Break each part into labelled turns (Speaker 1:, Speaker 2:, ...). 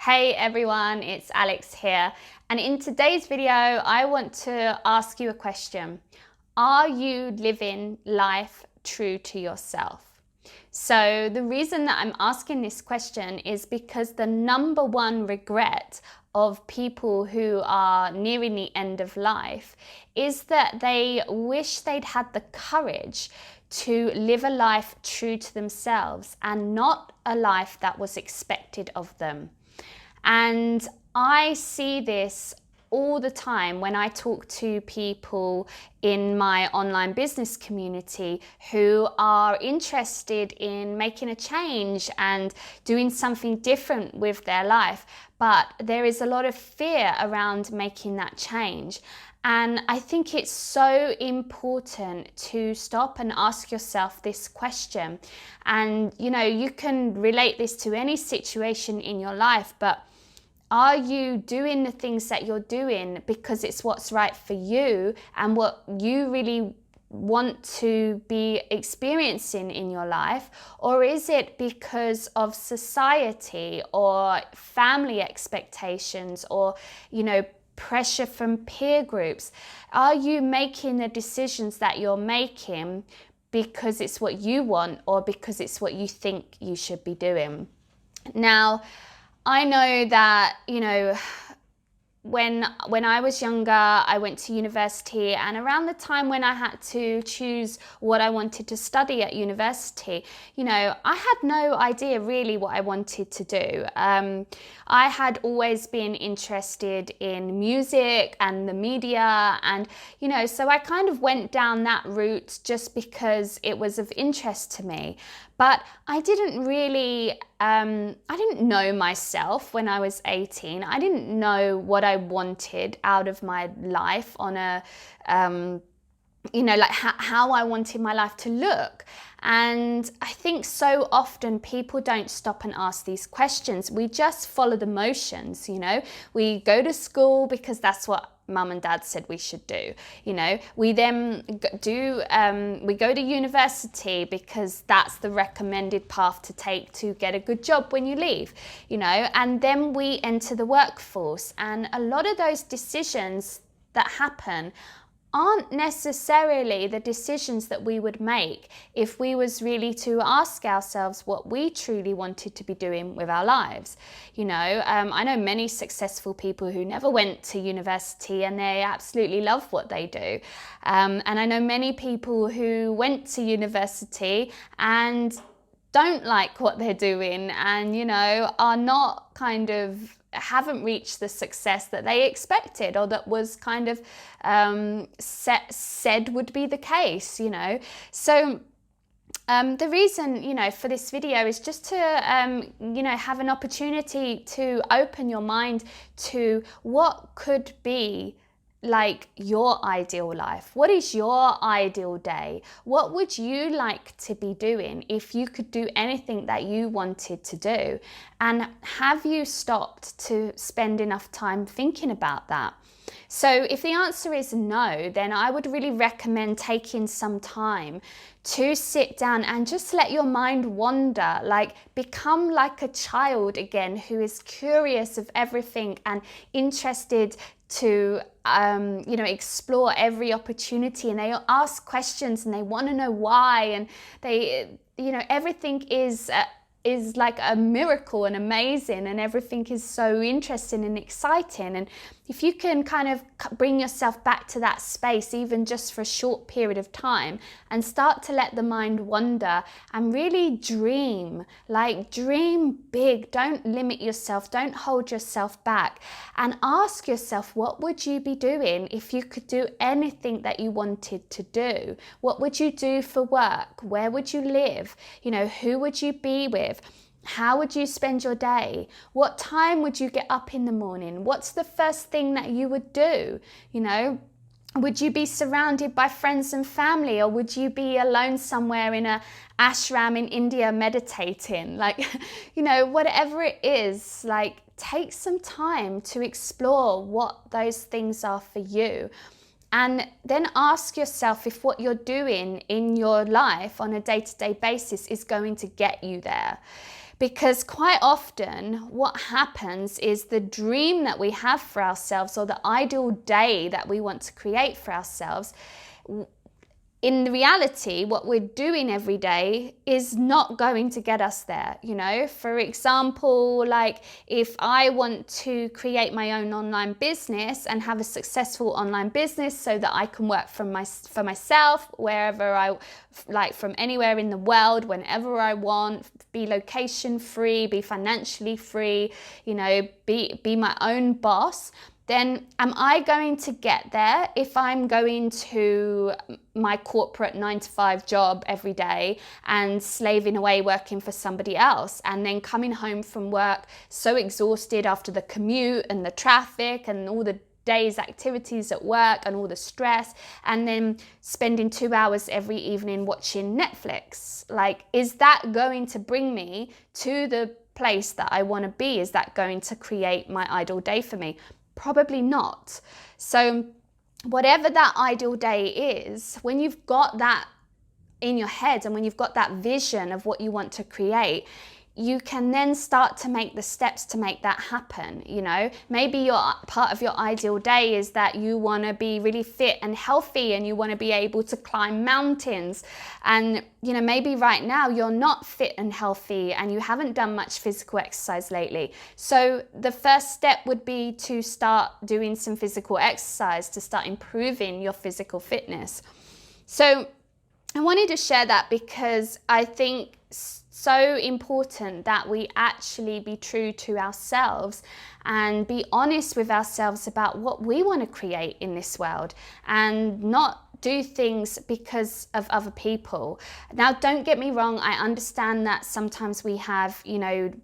Speaker 1: Hey everyone, it's Alex here, and in today's video I want to ask you a question. Are you living life true to yourself? So the reason that I'm asking this question is because the number one regret of people who are nearing the end of life is that they wish they'd had the courage to live a life true to themselves and not a life that was expected of them. And I see this all the time when I talk to people in my online business community who are interested in making a change and doing something different with their life. But there is a lot of fear around making that change. And I think it's so important to stop and ask yourself this question. And you can relate this to any situation in your life, but are you doing the things that you're doing because it's what's right for you and what you really want to be experiencing in your life? Or is it because of society or family expectations or, pressure from peer groups? Are you making the decisions that you're making because it's what you want or because it's what you think you should be doing? Now, I know that, when I was younger, I went to university, and around the time when I had to choose what I wanted to study at university, I had no idea really what I wanted to do. I had always been interested in music and the media, and, so I kind of went down that route just because it was of interest to me. But I didn't really, I didn't know myself when I was 18. I didn't know what I wanted out of my life on a, how I wanted my life to look. And I think so often people don't stop and ask these questions. We just follow the motions, We go to school because that's what mum and dad said we should do. We then we go to university because that's the recommended path to take to get a good job when you leave, and then we enter the workforce. And a lot of those decisions that happen aren't necessarily the decisions that we would make if we was really to ask ourselves what we truly wanted to be doing with our lives. I know many successful people who never went to university and they absolutely love what they do. And I know many people who went to university and don't like what they're doing and, are not haven't reached the success that they expected or that was kind of said would be the case, So the reason, for this video is just to, have an opportunity to open your mind to what could be like your ideal life. What is your ideal day? What would you like to be doing if you could do anything that you wanted to do? And have you stopped to spend enough time thinking about that? So if the answer is no, then I would really recommend taking some time to sit down and just let your mind wander, become like a child again who is curious of everything and interested to explore every opportunity, and they ask questions and they want to know why, and they everything is like a miracle and amazing, and everything is so interesting and exciting. And if you can kind of bring yourself back to that space, even just for a short period of time, and start to let the mind wander and really dream big. Don't limit yourself, don't hold yourself back, and ask yourself, what would you be doing if you could do anything that you wanted to do? What would you do for work? Where would you live? Who would you be with? How would you spend your day? What time would you get up in the morning? What's the first thing that you would do? Would you be surrounded by friends and family, or would you be alone somewhere in a ashram in India meditating? Whatever it is, take some time to explore what those things are for you. And then ask yourself if what you're doing in your life on a day-to-day basis is going to get you there. Because quite often what happens is the dream that we have for ourselves, or the ideal day that we want to create for ourselves, in reality, what we're doing every day is not going to get us there. For example, like if I want to create my own online business and have a successful online business so that I can work for myself, wherever I like, from anywhere in the world, whenever I want, be location free, be financially free, be my own boss, then am I going to get there if I'm going to my corporate 9-to-5 job every day and slaving away working for somebody else, and then coming home from work so exhausted after the commute and the traffic and all the day's activities at work and all the stress, and then spending 2 hours every evening watching Netflix? Like, is that going to bring me to the place that I want to be? Is that going to create my ideal day for me? Probably not. So whatever that ideal day is, when you've got that in your head and when you've got that vision of what you want to create, you can then start to make the steps to make that happen. Maybe part of your ideal day is that you want to be really fit and healthy and you want to be able to climb mountains. And maybe right now you're not fit and healthy and you haven't done much physical exercise lately. So the first step would be to start doing some physical exercise, to start improving your physical fitness. So I wanted to share that because I think so important that we actually be true to ourselves and be honest with ourselves about what we want to create in this world, and not do things because of other people. Now, don't get me wrong, I understand that sometimes we have,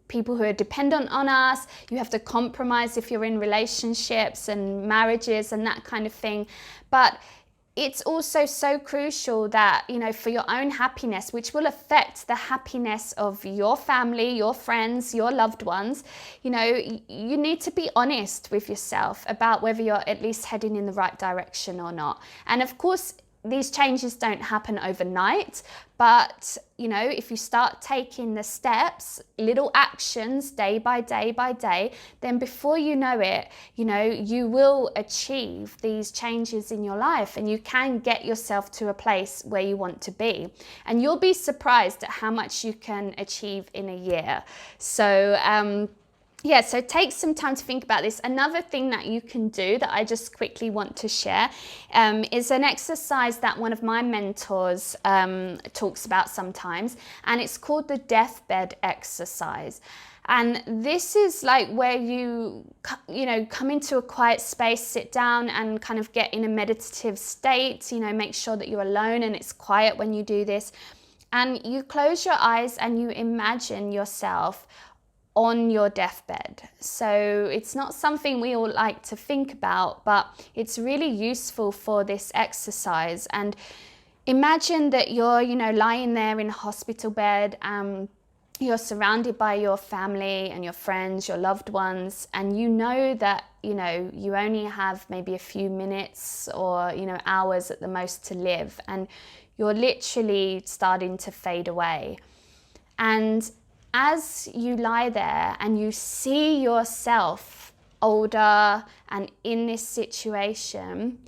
Speaker 1: people who are dependent on us. You have to compromise if you're in relationships and marriages and that kind of thing. But it's also so crucial that, for your own happiness, which will affect the happiness of your family, your friends, your loved ones, you need to be honest with yourself about whether you're at least heading in the right direction or not. And of course, these changes don't happen overnight, but if you start taking the steps, little actions, day by day, then before you know it, you will achieve these changes in your life, and you can get yourself to a place where you want to be. And you'll be surprised at how much you can achieve in a year. So so take some time to think about this. Another thing that you can do that I just quickly want to share is an exercise that one of my mentors talks about sometimes, and it's called the deathbed exercise. And this is like where you come into a quiet space, sit down and kind of get in a meditative state, make sure that you're alone and it's quiet when you do this. And you close your eyes and you imagine yourself on your deathbed. So it's not something we all like to think about, but it's really useful for this exercise. And imagine that you're, lying there in a hospital bed, you're surrounded by your family and your friends, your loved ones, and that, you only have maybe a few minutes or, hours at the most to live, and you're literally starting to fade away. And as you lie there and you see yourself older and in this situation,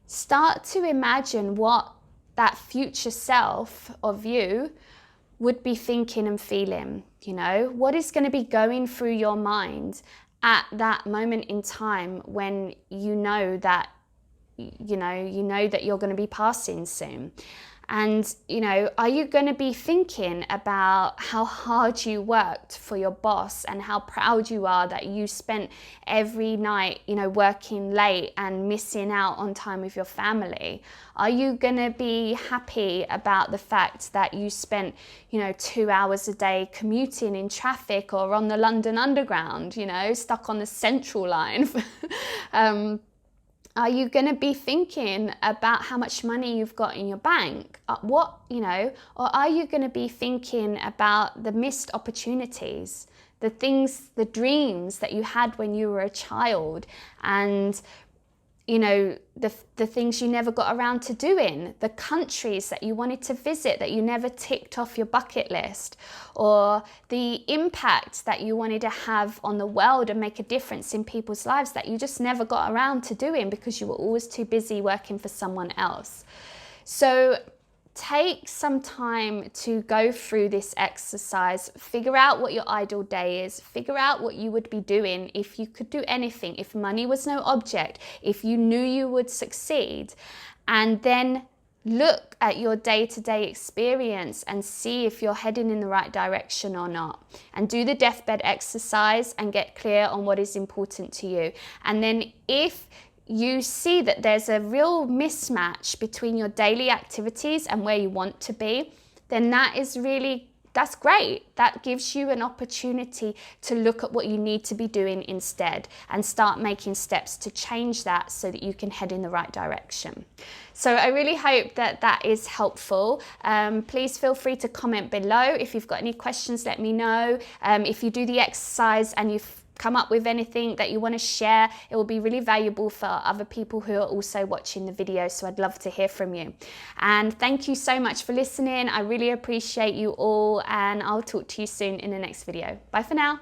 Speaker 1: start to imagine what that future self of you would be thinking and feeling. What is going to be going through your mind at that moment in time when you know that you're going to be passing soon. And, are you going to be thinking about how hard you worked for your boss and how proud you are that you spent every night, working late and missing out on time with your family? Are you going to be happy about the fact that you spent, 2 hours a day commuting in traffic or on the London Underground, stuck on the Central Line? Are you going to be thinking about how much money you've got in your bank? Or are you going to be thinking about the missed opportunities, the dreams that you had when you were a child, and you know, the things you never got around to doing, the countries that you wanted to visit that you never ticked off your bucket list, or the impact that you wanted to have on the world and make a difference in people's lives that you just never got around to doing because you were always too busy working for someone else. So take some time to go through this exercise, figure out what your ideal day is, figure out what you would be doing if you could do anything, if money was no object, if you knew you would succeed, and then look at your day-to-day experience and see if you're heading in the right direction or not. And do the deathbed exercise and get clear on what is important to you. And then if you see that there's a real mismatch between your daily activities and where you want to be, then that's great. That gives you an opportunity to look at what you need to be doing instead and start making steps to change that so that you can head in the right direction. So I really hope that that is helpful. Please feel free to comment below. If you've got any questions, let me know. If you do the exercise and you've come up with anything that you want to share, it will be really valuable for other people who are also watching the video, so I'd love to hear from you. And thank you so much for listening. I really appreciate you all, and I'll talk to you soon in the next video. Bye for now.